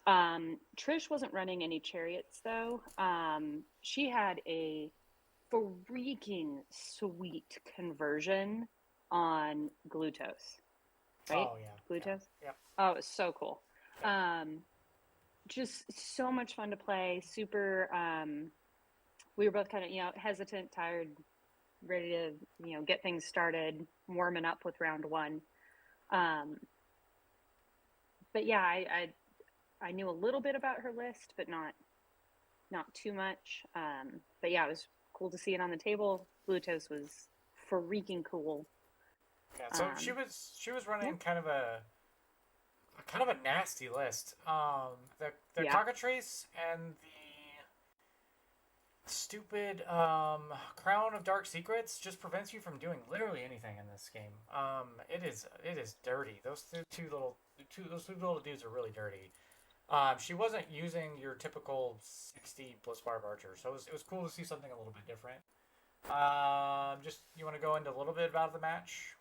Trish wasn't running any chariots though. She had a freaking sweet conversion on glucose, right? Oh yeah, yeah, Glucose. yep, Oh, it was so cool. yep. Just so much fun to play. Super. We were both kind of, hesitant, tired, ready to, get things started, warming up with round one. Um, but yeah, I knew a little bit about her list, but not too much. But yeah, it was cool to see it on the table. Bluetooth was freaking cool. Yeah, so she Um, was she was yeah, running kind of a nasty list. The yeah. cockatrice and the stupid crown of dark secrets just prevents you from doing literally anything in this game. It is dirty. Those two little dudes are really dirty. She wasn't using your typical 60 bliss barb archer, so it was cool to see something a little bit different. Just you want to go into a little bit about the match?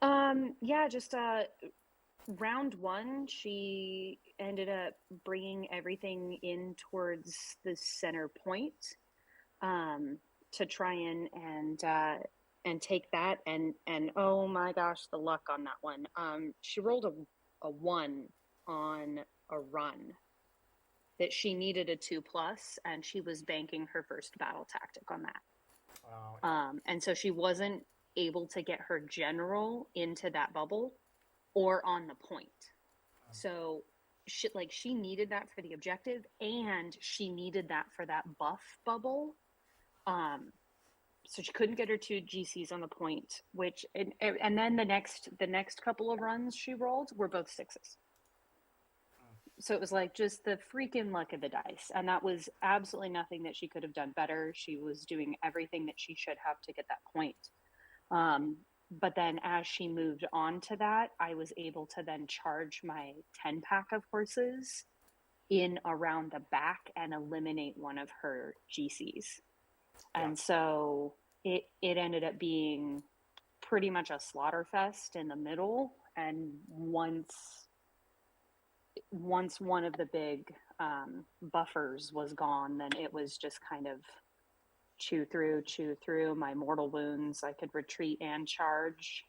Yeah, just round one, she ended up bringing everything in towards the center point, um, to try and take that, and oh my gosh, the luck on that one. She rolled a one on a run that she needed a 2+, and she was banking her first battle tactic on that. Oh yeah. And so she wasn't able to get her general into that bubble or on the point. So she needed that for the objective, and she needed that for that buff bubble. Um, so she couldn't get her two GCs on the point, which and then the next couple of runs she rolled were both sixes. So it was like just the freaking luck of the dice, and that was absolutely nothing that she could have done better. She was doing everything that she should have to get that point. But then as she moved on to that, I was able to then charge my 10 pack of horses in around the back and eliminate one of her GCs. Yeah. And so it ended up being pretty much a slaughter fest in the middle. And once one of the big buffers was gone, then it was just kind of chew through my mortal wounds. I could retreat and charge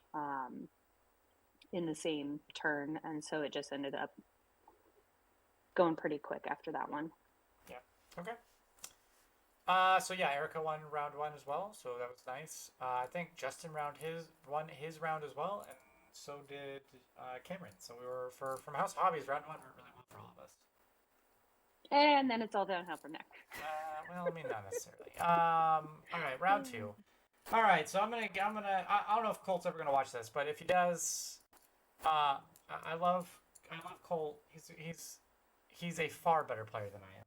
in the same turn, and so it just ended up going pretty quick after that one. Yeah. Okay. So yeah, Erica won round one as well, so that was nice. I think Justin won his round as well, and so did Cameron. So we were for from House Hobbies. Round one went really well for all of us. And then it's all downhill from there. Well, I mean not necessarily. All right, round two. All right, so I don't know if Colt's ever gonna watch this, but if he does, I love Colt. He's a far better player than I am.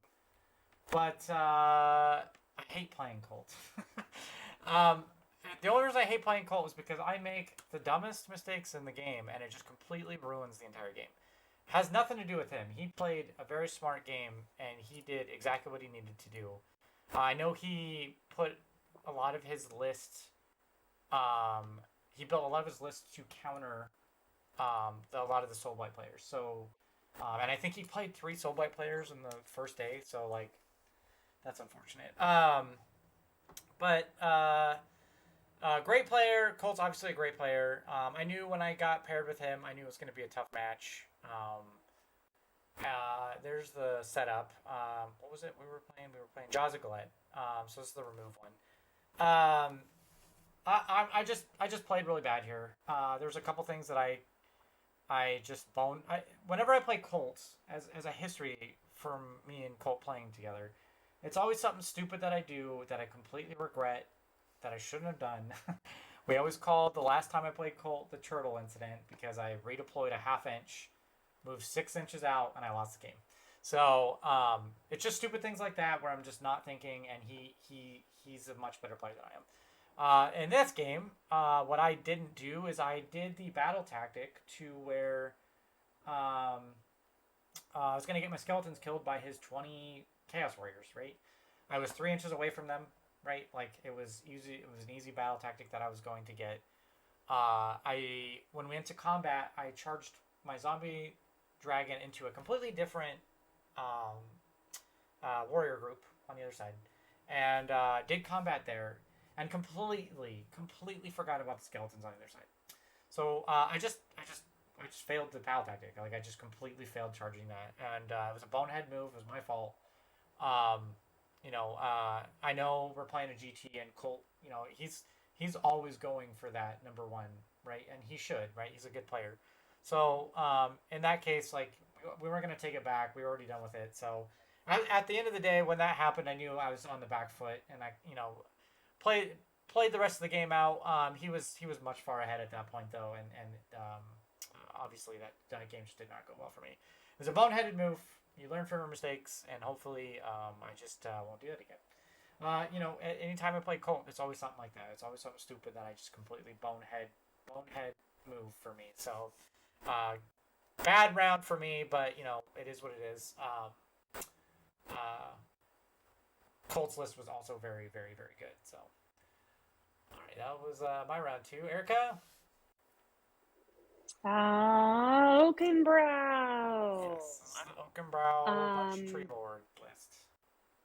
But I hate playing Colt. um, the only reason I hate playing Colt is because I make the dumbest mistakes in the game, and it just completely ruins the entire game. Has nothing to do with him. He played a very smart game, and he did exactly what he needed to do. I know he put a lot of his list. He built a lot of his list to counter a lot of the Soul Blight players. So, and I think he played 3 Soul Blight players in the first day. So like, that's unfortunate. But great player. Colt's obviously a great player. I knew when I got paired with him, I knew it was going to be a tough match. There's the setup. What was it we were playing? We were playing Jaws of Gillette. So this is the remove one. Um, I just played really bad here. There's a couple things that I just bone. Whenever I play Colt, as a history from me and Colt playing together, it's always something stupid that I do that I completely regret that I shouldn't have done. We always called the last time I played Colt the turtle incident because I redeployed a half inch, moved 6 inches out, and I lost the game. So it's just stupid things like that where I'm just not thinking, and he's a much better player than I am. In this game, what I didn't do is I did the battle tactic to where I was going to get my skeletons killed by his 20 Chaos Warriors, right? I was 3 inches away from them, right? Like it was easy. It was an easy battle tactic that I was going to get. When we went to combat, I charged my zombie dragon into a completely different um, warrior group on the other side, and did combat there, and completely forgot about the skeletons on the other side. So I just failed the pal tactic. Like I just completely failed charging that, and it was a bonehead move. It was my fault. Um, I know we're playing a GT and Colt. He's always going for that number one, right? And he should, right? He's a good player. So in that case, like we weren't gonna take it back. We were already done with it. So at the end of the day, when that happened, I knew I was on the back foot, and I played played the rest of the game out. He was much far ahead at that point though, and obviously that game just did not go well for me. It was a boneheaded move. You learn from your mistakes, and hopefully I just won't do that again. Anytime I play Colt, it's always something like that. It's always something stupid that I just completely bonehead move for me. So bad round for me, but it is what it is. Colt's list was also very, very, very good. So all right, that was my round two. Erica. Oakenbrow. Yes, Oakenbrow Bunch Tree Board list.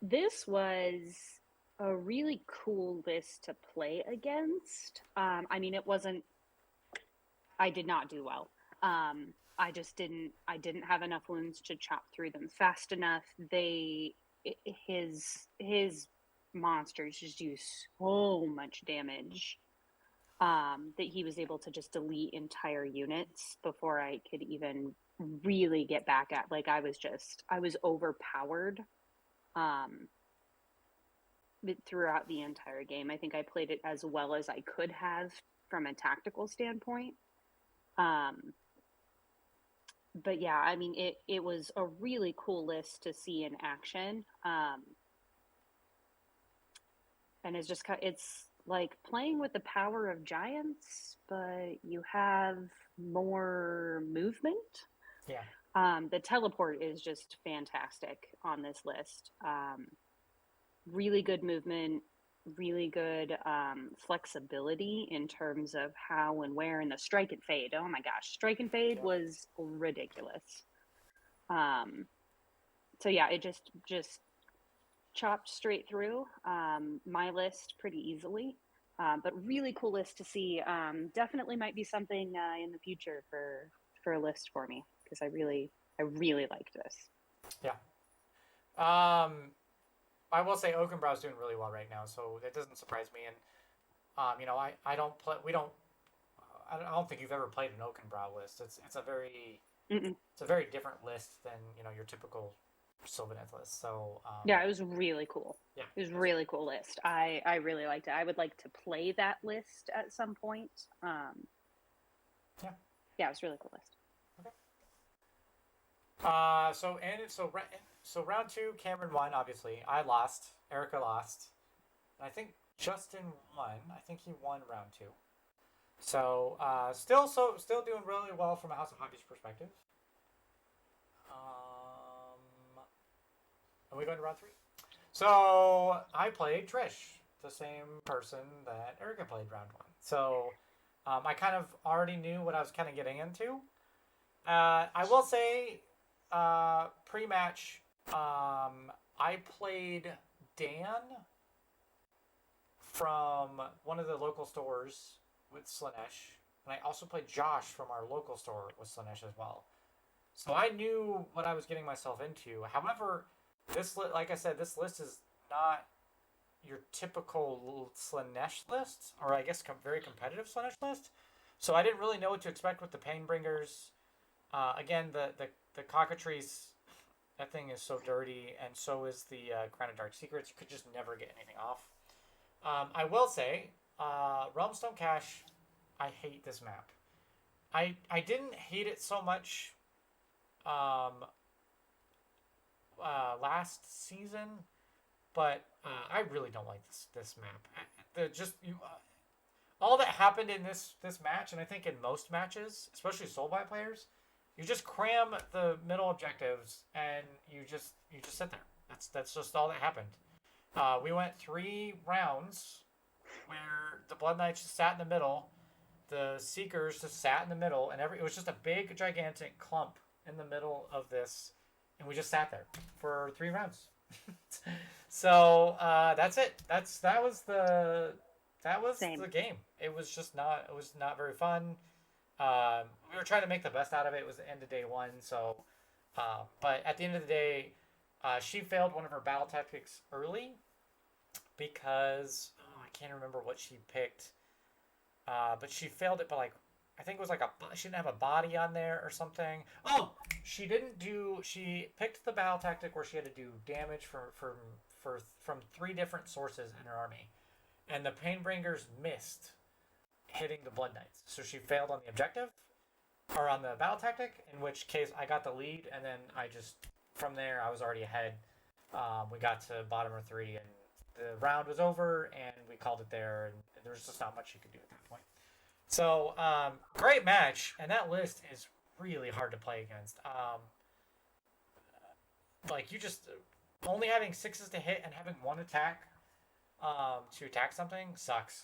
This was a really cool list to play against. I mean, it wasn't. I did not do well. I just didn't. I didn't have enough wounds to chop through them fast enough. His monsters just do so much damage that he was able to just delete entire units before I could even really get back at. Like I was overpowered throughout the entire game. I think I played it as well as I could have from a tactical standpoint. But yeah, I mean, it was a really cool list to see in action. And it's like playing with the power of giants, but you have more movement. Yeah. The teleport is just fantastic on this list. Really good movement, really good flexibility in terms of how and where, and the strike and fade. Oh my gosh, strike and fade was ridiculous. So yeah, it just chopped straight through my list pretty easily. But really cool list to see. Definitely might be something in the future for a list for me, because I really liked this. Yeah. I will say Oakenbrow's doing really well right now, so that doesn't surprise me. And I don't play. We don't. I don't think you've ever played an Oakenbrow list. It's a very different list than your typical Sylvaneth list. So yeah, it was really cool. Yeah, it was a really cool list. I really liked it. I would like to play that list at some point. Yeah, it was a really cool list. Okay. So round two, Cameron won. Obviously, I lost. Erica lost. And I think Justin won. I think he won round two. So still doing really well from a House of Hobbies perspective. Are we going to round three? So I played Trish, the same person that Erica played round one. So I kind of already knew what I was kind of getting into. I will say, pre-match, I played Dan from one of the local stores with Slanesh, and I also played Josh from our local store with Slanesh as well. So I knew what I was getting myself into. However, like I said, this list is not your typical Slanesh list, or I guess very competitive Slanesh list. So I didn't really know what to expect with the Painbringers. Again, the cockatrice, that thing is so dirty, and so is the Crown of Dark Secrets. You could just never get anything off. I will say, Realmstone Cache, I hate this map. I didn't hate it so much last season, but I really don't like this map. All that happened in this match, and I think in most matches, especially Soulblight players, you just cram the middle objectives and you just sit there. That's just all that happened. We went 3 rounds where the Blood Knights just sat in the middle, the Seekers just sat in the middle, and it was just a big gigantic clump in the middle of this, and we just sat there for 3 rounds. So that's it. That was Same. the game. It was just not. It was not very fun. We were trying to make the best out of it. It was the end of day one, so. But at the end of the day, she failed one of her battle tactics early because I can't remember what she picked. But she failed it by like I think it was like she didn't have a body on there or something. Oh, she didn't do. She picked the battle tactic where she had to do damage from 3 different sources in her army, and the Painbringers missed hitting the Blood Knights, so she failed on the objective or on the battle tactic. In which case, I got the lead, and then I just from there I was already ahead. We got to bottom of 3, and the round was over, and we called it there, and there was just not much you could do at that point. So, great match, and that list is really hard to play against. Like, you just, only having 6s to hit and having 1 attack to attack something sucks.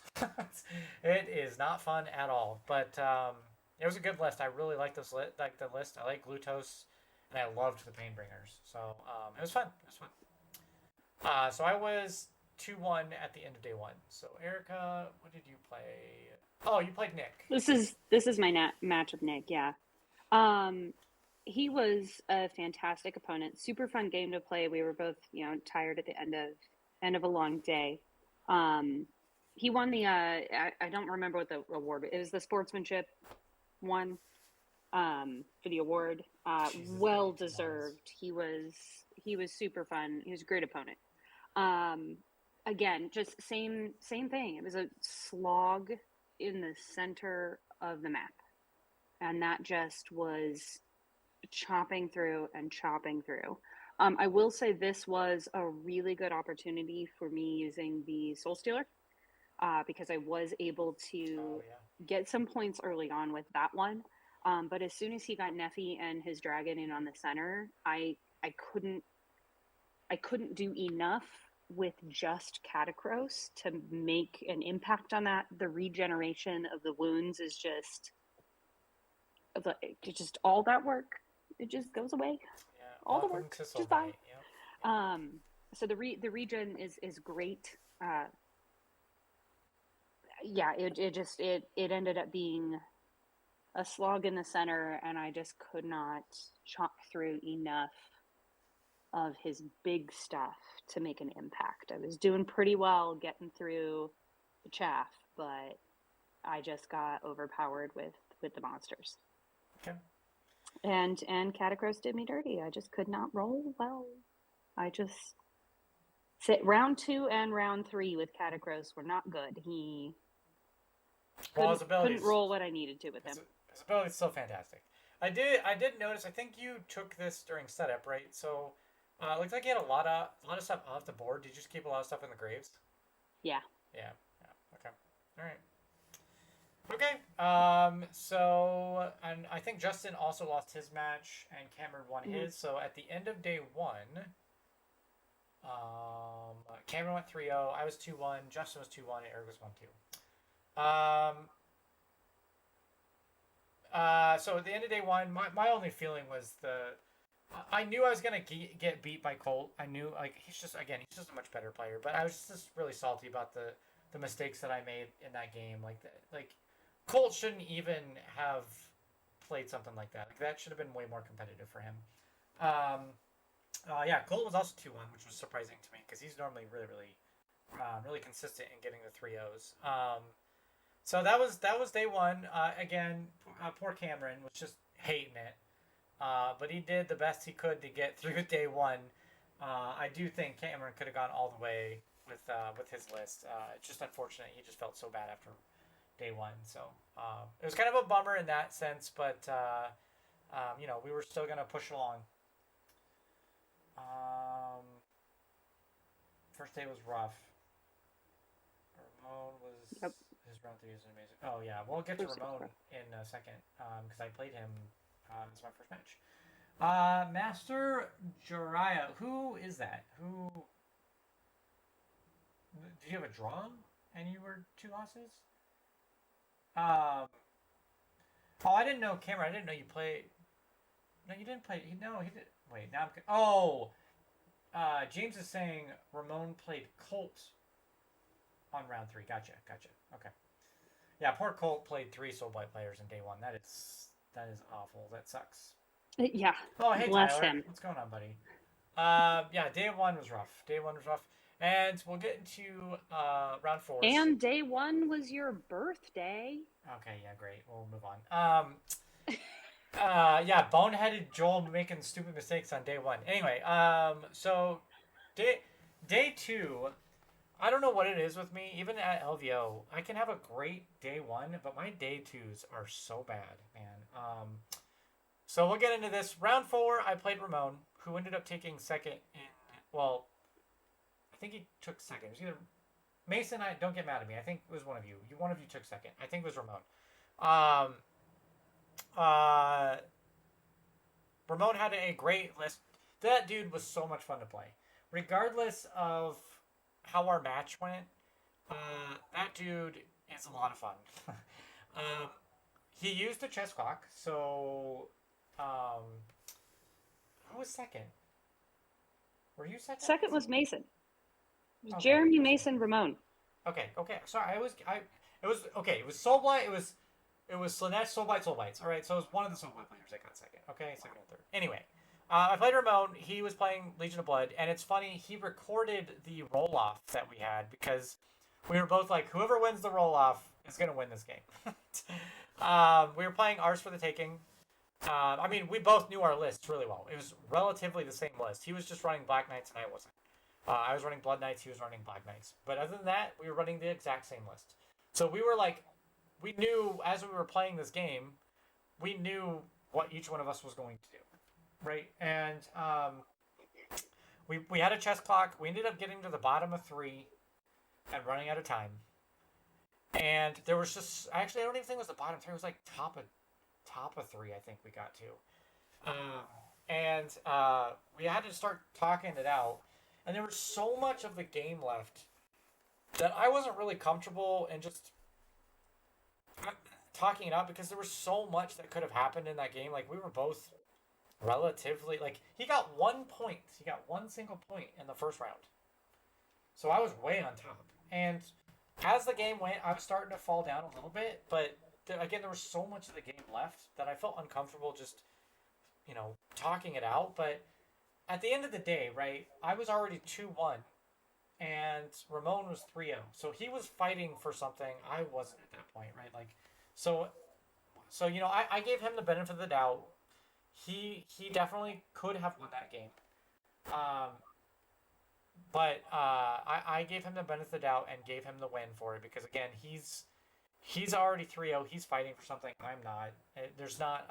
It is not fun at all, but it was a good list. I really like this the list. I like Glutos, and I loved the Painbringers. So, it was fun. It was fun. So I was 2-1 at the end of day 1. So, Erica, what did you play? Oh, you played Nick. This is my match with Nick. Yeah, he was a fantastic opponent. Super fun game to play. We were both, tired at the end of a long day. He won the I don't remember what the award. It was the sportsmanship one. For the award. Well deserved. He was super fun. He was a great opponent. Again, just same thing. It was a slog in the center of the map, and that just was chopping through and chopping through. I will say this was a really good opportunity for me using the Soul Stealer, because I was able to get some points early on with that one. But as soon as he got Neffy and his dragon in on the center, I couldn't do enough with just Catacross to make an impact on that. The regeneration of the wounds is just all that work. It just goes away. Yeah, all the work just bye. Yep. So the regen is great. Yeah, it ended up being a slog in the center, and I just could not chop through enough of his big stuff to make an impact. I was doing pretty well getting through the chaff, but I just got overpowered with the monsters. Okay. And Catacross did me dirty. I just could not roll well. I just round 2 and round 3 with Catacross were not good. He couldn't roll what I needed to with him. His ability is so fantastic. I did notice. I think you took this during setup, right? So, it looks like you had a lot of stuff off the board. Did you just keep a lot of stuff in the graves? Yeah. Yeah. Okay. All right. Okay. So, and I think Justin also lost his match, and Cameron won his. So at the end of day 1, Cameron went 3-0. I was 2-1. Justin was 2-1, and Eric was 1-2. So at the end of day 1, my only feeling was I knew I was gonna get beat by Colt. I knew he's just a much better player. But I was just really salty about the mistakes that I made in that game. Like Colt shouldn't even have played something like that. Like that should have been way more competitive for him. Yeah, Colt was also 2-1, which was surprising to me because he's normally really consistent in getting the 3-0s. So that was day 1. Again, poor Cameron was just hating it. But he did the best he could to get through day 1. I do think Cameron could have gone all the way with his list. It's just unfortunate. He just felt so bad after day 1. So it was kind of a bummer in that sense, but we were still gonna push along. First day was rough. Ramon was his round 3 is amazing. Oh yeah, we'll get to Ramon in a second because I played him. It's my first match. Master Jiraiya, who is that? Who did you have a draw and you were 2 losses? Oh, I didn't know, Cameron. I didn't know you played. No, you didn't play. No, he did. Wait, now oh, James is saying Ramon played Colt on round 3. Gotcha. Okay. Yeah, poor Colt played 3 Soulblight players in day 1. That is awful. That sucks. Yeah, Oh, hey bless Tyler, him. what's going on, buddy? Yeah, day 1 was rough. Day 1 was rough, and we'll get into round 4s. And day 1 was your birthday. Okay, yeah, great. We'll move on. Yeah, boneheaded Joel making stupid mistakes on day 1. Anyway, so day 2, I don't know what it is with me. Even at LVO, I can have a great day 1, but my day 2s are so bad, man. So we'll get into this. Round 4, I played Ramon, who ended up taking second in. Well, I think he took second. It was either Mason. Don't get mad at me. I think it was one of you. One of you took second. I think it was Ramon. Ramon had a great list. That dude was so much fun to play, regardless of how our match went. That dude is a lot of fun. He used the chess clock, so who was second? Were you second? Second was Mason. Okay. Jeremy, Mason, Ramon. Okay. Sorry, it was okay. It was Soulblight. It was Slanesh, Soulblights. All right, so it was one of the Soulblight players that got second. Okay, second and third. Anyway, I played Ramon. He was playing Legion of Blood, and it's funny. He recorded the roll off that we had because we were both like, whoever wins the roll off is gonna win this game. We were playing Ours for the Taking. I mean, we both knew our lists really well. It was relatively the same list. He was just running Black Knights and I wasn't. I was running Blood Knights. He was running Black Knights. But other than that, we were running the exact same list. So we were like, we knew as we were playing this game, we knew what each one of us was going to do, right? And we had a chess clock. We ended up getting to the bottom of 3 and running out of time. And there was just actually I don't even think it was the bottom 3. It was like top of 3. I think we got to, and we had to start talking it out. And there was so much of the game left that I wasn't really comfortable in just talking it out because there was so much that could have happened in that game. Like we were both relatively like he got 1 point. He got 1 single point in the first round. So I was way on top. And as the game went, I was starting to fall down a little bit, but again, there was so much of the game left that I felt uncomfortable just, talking it out. But at the end of the day, right, I was already 2-1, and Ramon was 3-0. So he was fighting for something I wasn't at that point, right? Like, so I gave him the benefit of the doubt. He definitely could have won that game. But I gave him the benefit of the doubt and gave him the win for it because, again, he's already 3-0. He's fighting for something I'm not. There's not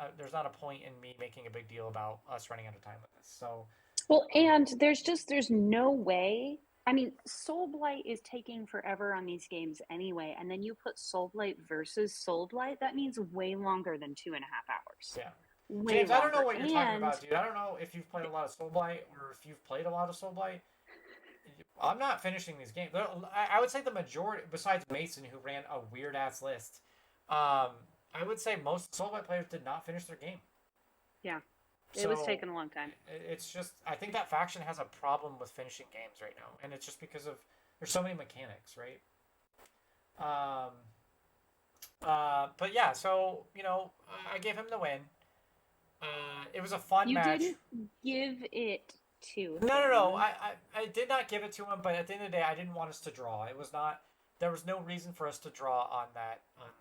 a point in me making a big deal about us running out of time with this. So, well, and there's no way. I mean, Soulblight is taking forever on these games anyway, and then you put Soulblight versus Soulblight. That means way longer than 2.5 hours. Yeah. Way James, longer. I don't know what you're talking about, dude. I don't know if you've played a lot of Soulblight or if you've played a lot of Soulblight. I'm not finishing these games. I would say the majority, besides Mason, who ran a weird-ass list, I would say most Soulblight players did not finish their game. Yeah. It was taking a long time. It's just, I think that faction has a problem with finishing games right now. And it's just because of, there's so many mechanics, right? But yeah, so, I gave him the win. It was a fun match. You didn't give it to him. No. I did not give it to him, but at the end of the day, I didn't want us to draw. It was not. There was no reason for us to draw on that round.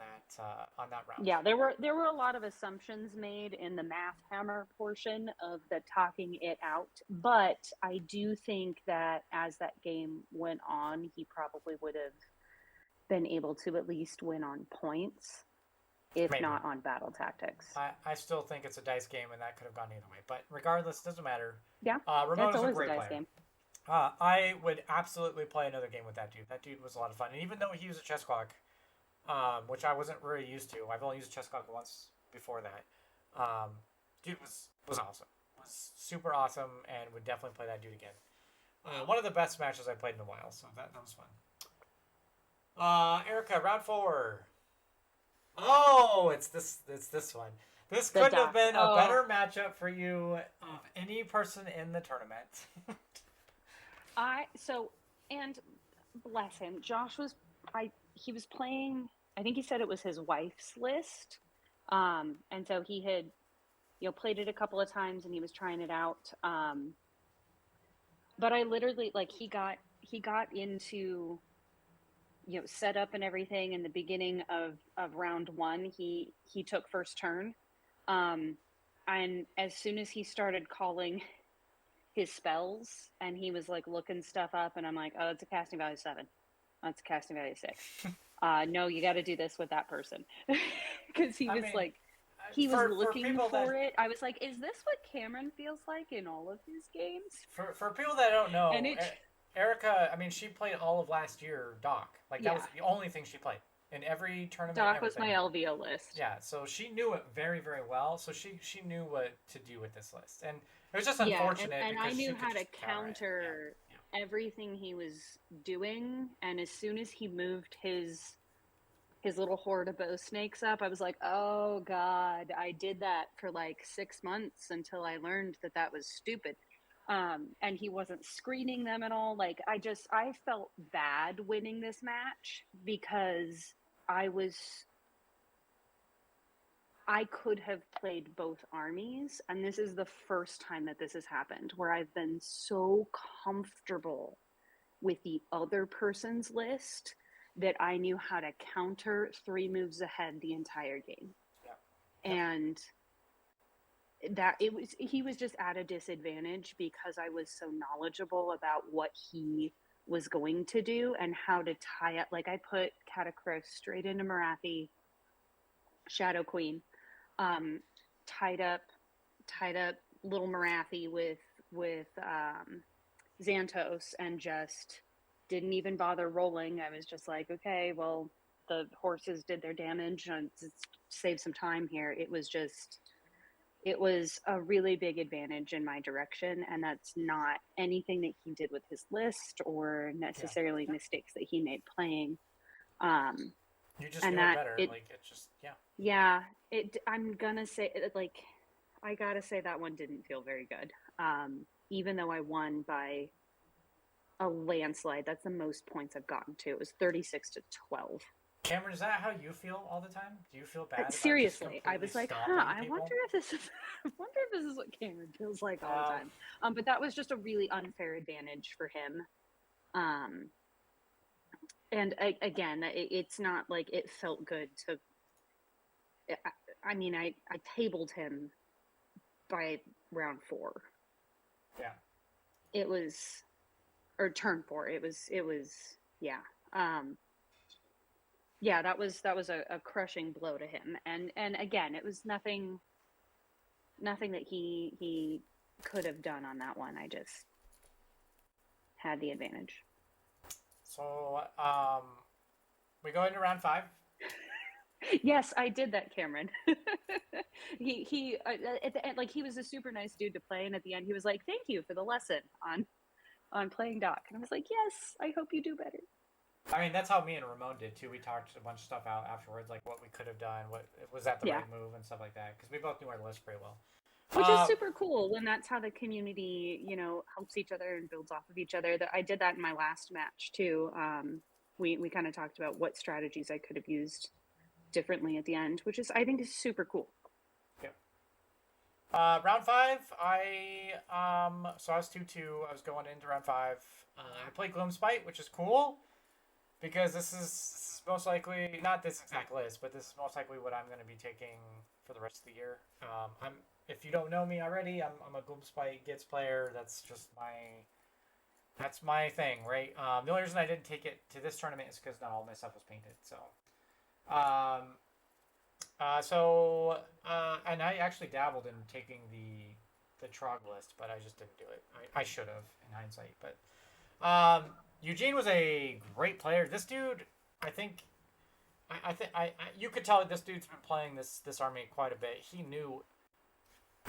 Yeah, there were a lot of assumptions made in the math hammer portion of the talking it out, but I do think that as that game went on, he probably would have been able to at least win on points, if Maybe. not on battle tactics. I still think it's a dice game, and that could have gone either way. But regardless, it doesn't matter. Yeah, Ramon that's is a always great a dice player. game. I would absolutely play another game with that dude. That dude was a lot of fun. And even though he used a chess clock, which I wasn't really used to, I've only used a chess clock once before that. Dude was awesome. Was super awesome, and would definitely play that dude again. One of the best matches I played in a while, so that was fun. Erica, round 4. Oh, it's this one. This The couldn't have doc. been a Oh, better matchup for you of any person in the tournament. I so and bless him. Josh was he was playing. I think he said it was his wife's list. And so he had played it a couple of times and he was trying it out. But I literally like he got into set up and everything in the beginning of round one. He took first turn. Um, and as soon as he started calling his spells and he was like looking stuff up, and I'm like, oh, it's a casting value 7. That's a casting value 6. No, you got to do this with that person. Because he I was mean, like, he was for looking people that for it. I was like, is this what Cameron feels like in all of his games? for people that don't And know, it, Erica, I mean, she played all of last year Doc. Like that was yeah, the only thing she played in every tournament and Doc was my everything. LVO list. Yeah, so she knew it very, very well. So she knew what to do with this list, and it was just Yeah, unfortunate and I because she knew could how to just counter it. Yeah, counter everything he was doing. And as soon as he moved his little horde of bow snakes up, I was like, oh God, I did that for like 6 months until I learned that that was stupid. And he wasn't screening them at all. Like I felt bad winning this match because I was I could have played both armies, and this is the first time that this has happened where I've been so comfortable with the other person's list that I knew how to counter 3 moves ahead the entire game. yeah, yeah. And that he was just at a disadvantage because I was so knowledgeable about what he was going to do and how to tie up. Like I put Catacross straight into Marathi, Shadow Queen, um, tied up little Marathi with Xantos, and just didn't even bother rolling. I was just like, okay, well, the horses did their damage and save some time here. It was a really big advantage in my direction, and that's not anything that he did with his list or Yeah. necessarily Yeah. mistakes that he made playing. Um, You just and knew it that better. it Like it just yeah. Yeah, I'm gonna say like I gotta say that one didn't feel very good. Even though I won by a landslide, that's the most points I've gotten to. It was 36-12. Cameron, is that how you feel all the time? Do you feel bad about just Seriously, I completely was like, stomping I wonder people? if this is I wonder if this is what Cameron feels like all the Um, time. But that was just a really unfair advantage for him. Um, and again, it's not like it felt good to. I mean, I tabled him by round 4. yeah. It was, or turn 4. It was yeah. um yeah, that was a crushing blow to him. And again, it was nothing that he could have done on that one. I just had the advantage. So we go into round 5. Yes, I did that, Cameron. He at the end, like, he was a super nice dude to play, and at the end he was like, thank you for the lesson on playing Doc. And I was like, yes, I hope you do better. I mean, that's how me and Ramon did too. We talked a bunch of stuff out afterwards, like what we could have done, what was that the Yeah, right move, and stuff like that, because we both knew our list pretty well. which is Um, super cool when that's how the community helps each other and builds off of each other. That I did that in my last match too. We kind of talked about what strategies I could have used differently at the end, which is, I think, is super cool. yeah. Round 5, so I was 2-2. I was going into round 5. I played Gloom Spite, which is cool because this is most likely not this exact list, but this is most likely what I'm going to be taking for the rest of the year. I'm If you don't know me already, I'm a Gloom Spite Gits player. That's my thing, right? The only reason I didn't take it to this tournament is because not all my stuff was painted. So, um, and I actually dabbled in taking the Trog list, but I just didn't do it. I should have in hindsight. But Eugene was a great player. This dude, I think, you could tell that this dude's been playing this army quite a bit. He knew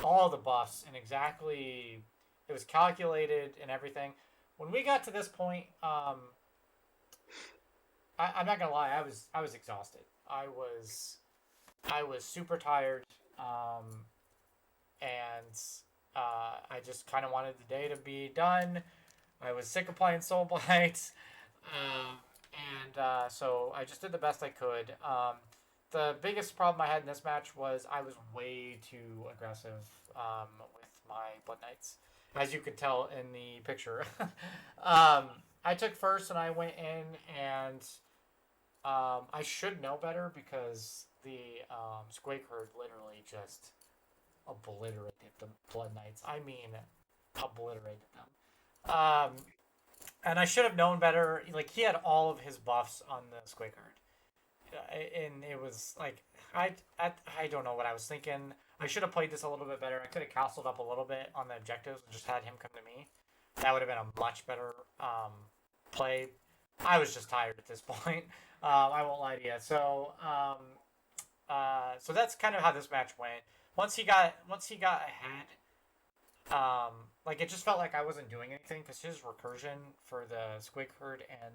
all the buffs and exactly it was calculated and everything. When we got to this point, I'm not gonna lie, I was exhausted. I was super tired. And I just kind of wanted the day to be done. I was sick of playing Soul Blight. So I just did the best I could. The biggest problem I had in this match was I was way too aggressive with my Blood Knights, as you can tell in the picture. I took first and I went in and I should know better because the Squake Herd literally just obliterated the Blood Knights. I mean, obliterated them. And I should have known better. Like, he had all of his buffs on the Squake Herd. And it was like, I don't know what I was thinking. I should have played this a little bit better. I could have castled up a little bit on the objectives and just had him come to me. That would have been a much better play. I was just tired at this point. I won't lie to you. So that's kind of how this match went. Once he got ahead, like, it just felt like I wasn't doing anything because his recursion for the Squig Herd and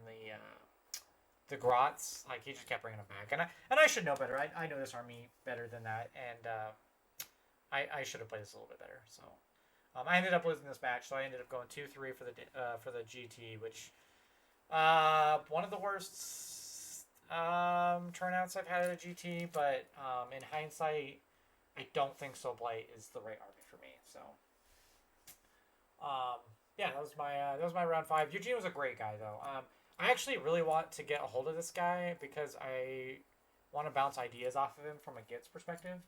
the Grots, like, he just kept bringing them back. And I should know better. I know this army better than that, and I should have played this a little bit better. So I ended up losing this match, so I ended up going 2-3 for the GT, which one of the worst turnouts I've had at a GT. But in hindsight, I don't think Soul Blight is the right army for me. So yeah, that was my round 5. Eugene was a great guy though. I actually really want to get a hold of this guy because I want to bounce ideas off of him from a Gits perspective,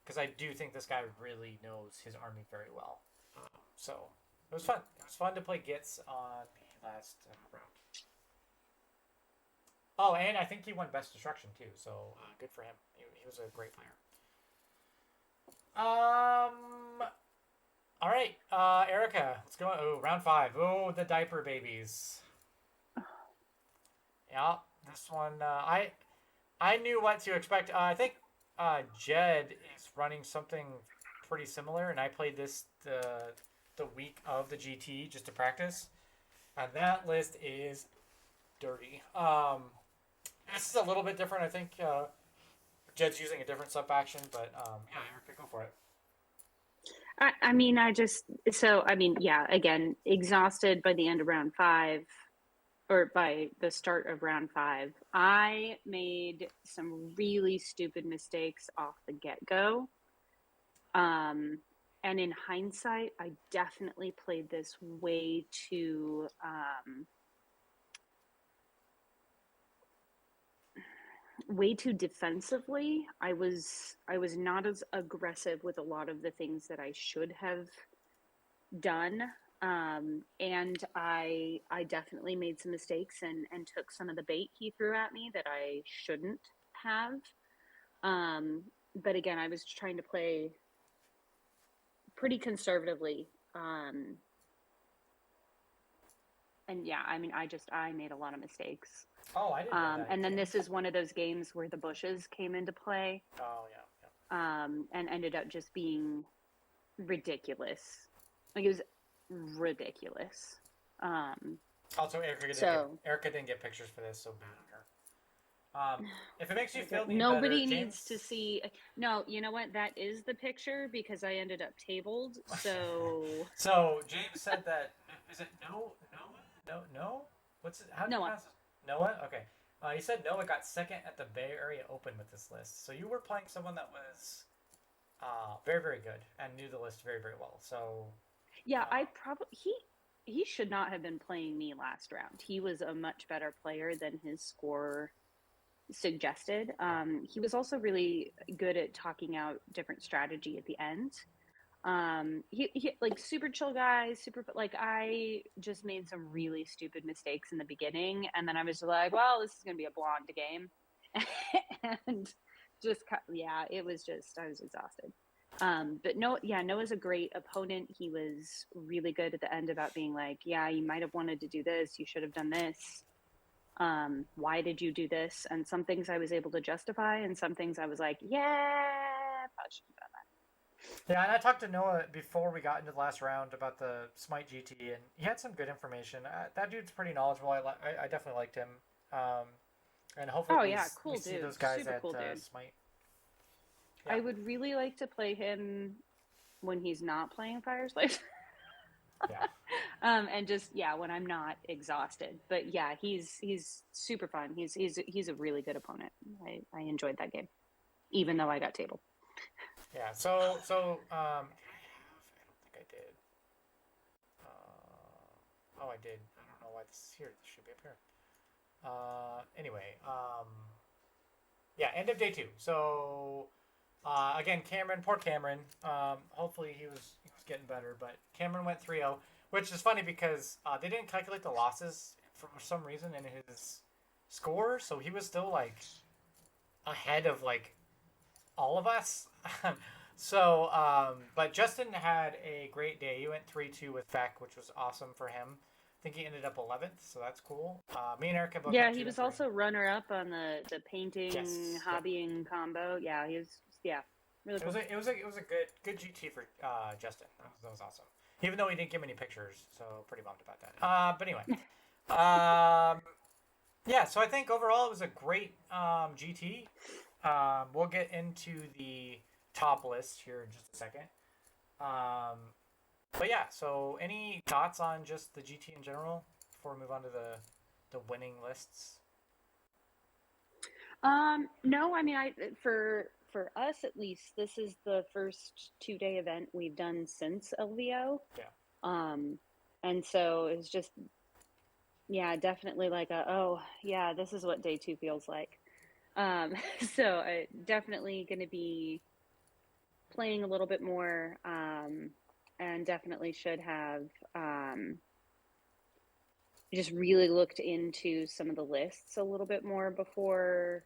because I do think this guy really knows his army very well. So it was fun. It was fun to play Gits on the last round. Oh, and I think he won Best Destruction too, so good for him. He was a great player. All right, Erica, let's go. Oh, round 5. Oh, the diaper babies. Yeah, this one, I knew what to expect. I think Jed is running something pretty similar, and I played this the week of the GT just to practice, and that list is dirty. This is a little bit different. I think Jed's using a different sub faction, but yeah, Erica, go for it. Yeah, again, exhausted by the end of round 5, or by the start of round 5. I made some really stupid mistakes off the get-go. And in hindsight, I definitely played this way too defensively. I was not as aggressive with a lot of the things that I should have done. And I definitely made some mistakes and took some of the bait he threw at me that I shouldn't have. But again, I was trying to play pretty conservatively. And yeah, I mean, I made a lot of mistakes. Oh, I didn't know that. And then this is one of those games where the bushes came into play. Oh, yeah. And ended up just being ridiculous. Like, it was ridiculous. Also, Erica didn't get pictures for this, so bad on her. If it makes you feel any nobody better, needs to see. No, you know what? That is the picture because I ended up tabled. So. So James said that. Is it no? What's it? How do you Noah. pronounce it? Noah. Okay. He said Noah got second at the Bay Area Open with this list. So you were playing someone that was very, very good and knew the list very, very well. So. Yeah, he should not have been playing me last round. He was a much better player than his score suggested. He was also really good at talking out different strategy at the end. He like super chill guy, like, I just made some really stupid mistakes in the beginning, and then I was like, well, this is gonna be a blonde game, and it was just, I was exhausted. But Noah's a great opponent. He was really good at the end about being like, yeah, you might have wanted to do this, you should have done this. Why did you do this? And some things I was able to justify, and some things I was like, yeah, probably should have done that. Yeah, and I talked to Noah before we got into the last round about the Smite GT, and he had some good information. That dude's pretty knowledgeable. I definitely liked him. And hopefully we see those guys at Smite. Yeah. I would really like to play him when he's not playing Fire Slaves. Yeah. And just when I'm not exhausted. But yeah, he's super fun. He's a really good opponent. I enjoyed that game, even though I got tabled. Yeah. Did I have? I don't think I did. Oh, I did. I don't know why this is here. This should be up here. Anyway, yeah, end of day 2. So, again, Cameron, poor Cameron. Hopefully he was getting better, but Cameron went 3-0, which is funny because they didn't calculate the losses for some reason in his score, so he was still like ahead of like all of us. So, but Justin had a great day. He went 3-2 with Feck, which was awesome for him. I think he ended up 11th, so that's cool. Me and Erica both Yeah, went he 2 and was 3. also runner up on the painting Yep. hobbying combo. Yeah, he was really It was cool. a good GT for Justin. That was awesome. Even though he didn't give me any pictures, so pretty bummed about that. But anyway, yeah. So I think overall it was a great GT. We'll get into the top list here in just a second. But yeah. So any thoughts on just the GT in general before we move on to the winning lists? No, I mean, for us at least, this is the first 2-day event we've done since LVO. Yeah. And so it's just, definitely like this is what day 2 feels like. So I definitely going to be playing a little bit more, and definitely should have, just really looked into some of the lists a little bit more before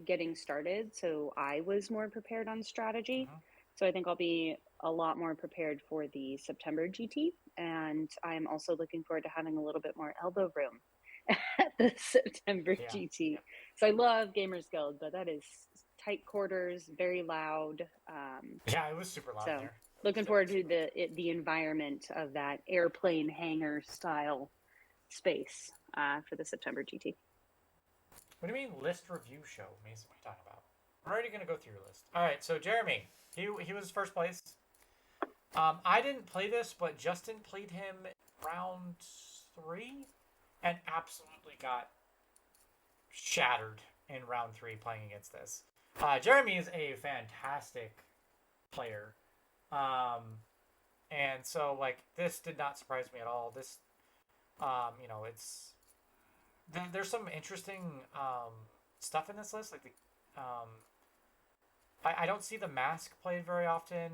getting started, so I was more prepared on strategy. Mm-hmm. So I think I'll be a lot more prepared for the September GT, and I'm also looking forward to having a little bit more elbow room at the September Yeah. GT. Yeah. So I love Gamers Guild, but that is tight quarters, very loud. Yeah. It was super loud So there. looking forward to the environment of that airplane hangar style space for the September GT. What do you mean list review show, Mason? What are you talking about? We're already gonna go through your list. All right, so Jeremy, he was first place. I didn't play this, but Justin played him round 3, and absolutely got shattered in round 3 playing against this. Jeremy is a fantastic player, and so like this did not surprise me at all. This, it's there's some interesting stuff in this list. Like I don't see the Mask played very often.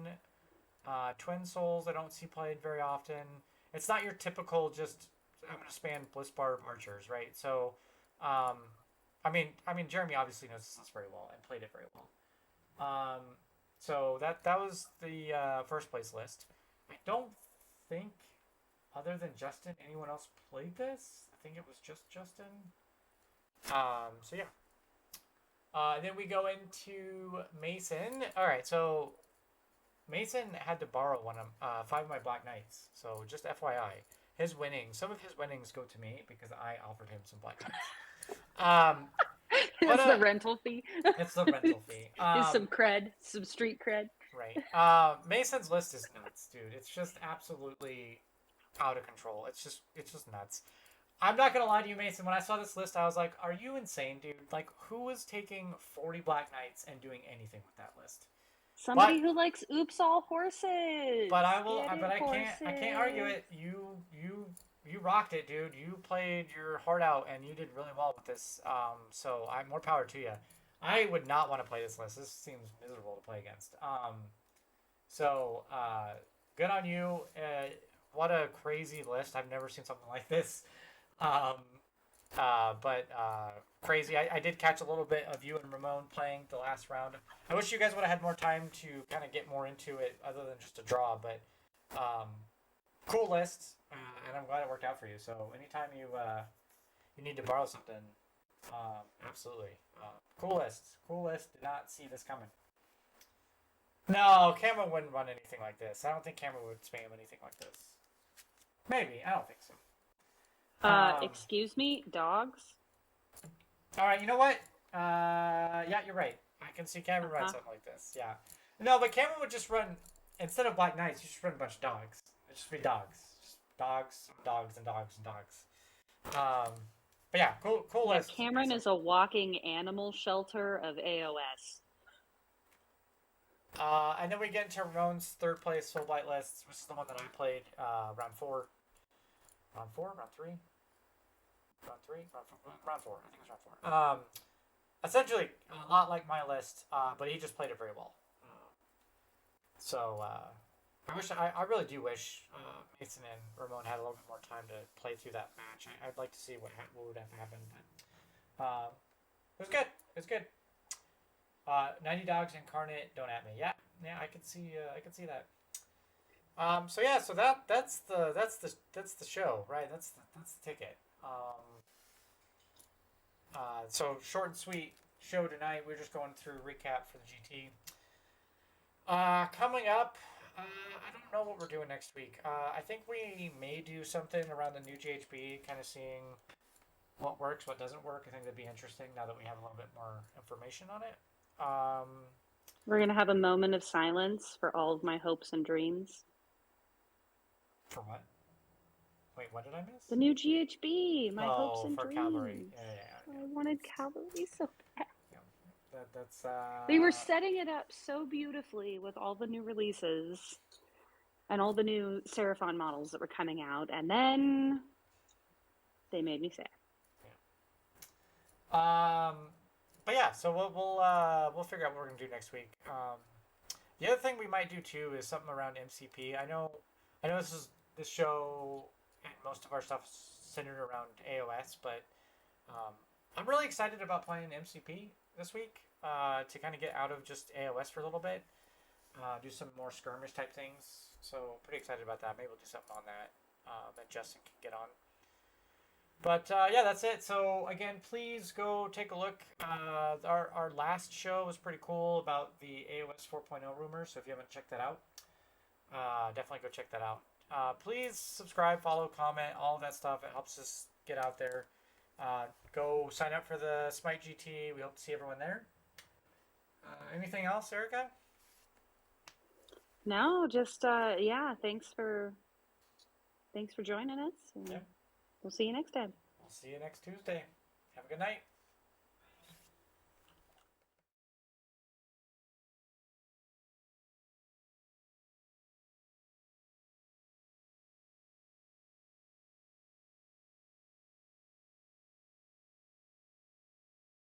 Twin Souls I don't see played very often. It's not your typical just I'm gonna span Blitzbarb archers, right? So, Jeremy obviously knows this list very well and played it very well. So that was the first place list. I don't think, other than Justin, anyone else played this. I think it was just Justin. So yeah. Then we go into Mason. All right, so Mason had to borrow 5 of my Black Knights. So just FYI, some of his winnings go to me because I offered him some Black Knights. It's the rental fee. It's the rental fee. It's some cred, some street cred. Right. Mason's list is nuts, dude. It's just absolutely out of control. It's just nuts. I'm not gonna lie to you, Mason. When I saw this list, I was like, "Are you insane, dude? Like, who was taking 40 Black Knights and doing anything with that list?" Somebody who likes oops all horses. But I can't argue it. You rocked it, dude. You played your heart out and you did really well with this. So I'm more power to you. I would not want to play this list. This seems miserable to play against. So good on you. What a crazy list. I've never seen something like this. But crazy. I did catch a little bit of you and Ramon playing the last round. I wish you guys would have had more time to kind of get more into it other than just a draw. But cool list, and I'm glad it worked out for you. So anytime you need to borrow something, absolutely. Cool list. Cool list. Did not see this coming. No, Cameron wouldn't run anything like this. I don't think Cameron would spam anything like this. Maybe. I don't think so. Excuse me, dogs? All right, you know what? Yeah, you're right. I can see Cameron run Uh-huh. something like this. Yeah. No, but Cameron would just run instead of Black Knights. You just run a bunch of dogs. It'd just be dogs, just dogs, dogs, and dogs and dogs. Um, but yeah, cool Yeah, list. Cameron is a walking animal shelter of AOS. And then we get into Ramon's third place full blight list, which is the one that I played round four. Round four? Round three? Round three? Round four. I think it was round four. Essentially, a lot like my list, but he just played it very well. So, I really do wish Mason and Ramon had a little bit more time to play through that match. I'd like to see what would have happened. But, it was good. It was good. 90 Dogs Incarnate, don't at me. Yeah, I can see that. So yeah, so that's the show, right? That's the ticket. So short and sweet show tonight. We're just going through recap for the GT. Coming up, I don't know what we're doing next week. I think we may do something around the new GHB, kind of seeing what works, what doesn't work. I think that'd be interesting now that we have a little bit more information on it. We're going to have a moment of silence for all of my hopes and dreams. For what? Wait, what did I miss? The new GHB, my hopes and for dreams. Cavalry. Yeah. I wanted Cavalry so bad. Yeah. That's They were setting it up so beautifully with all the new releases and all the new Seraphon models that were coming out, and then they made me sad. Yeah. But yeah, so we'll figure out what we're gonna do next week. The other thing we might do too is something around MCP. I know this show and most of our stuff centered around AOS, but I'm really excited about playing MCP this week to kind of get out of just AOS for a little bit, do some more skirmish type things. So pretty excited about that. Maybe we'll do something on that that Justin can get on. But yeah, that's it. So again, please go take a look. Our last show was pretty cool about the AOS 4.0 rumors. So if you haven't checked that out, definitely go check that out. Please subscribe, follow, comment, all of that stuff. It helps us get out there. Go sign up for the Smite GT. We hope to see everyone there. Anything else, Erica? No, just yeah. Thanks for joining us. And Yeah. we'll see you next time. We'll see you next Tuesday. Have a good night.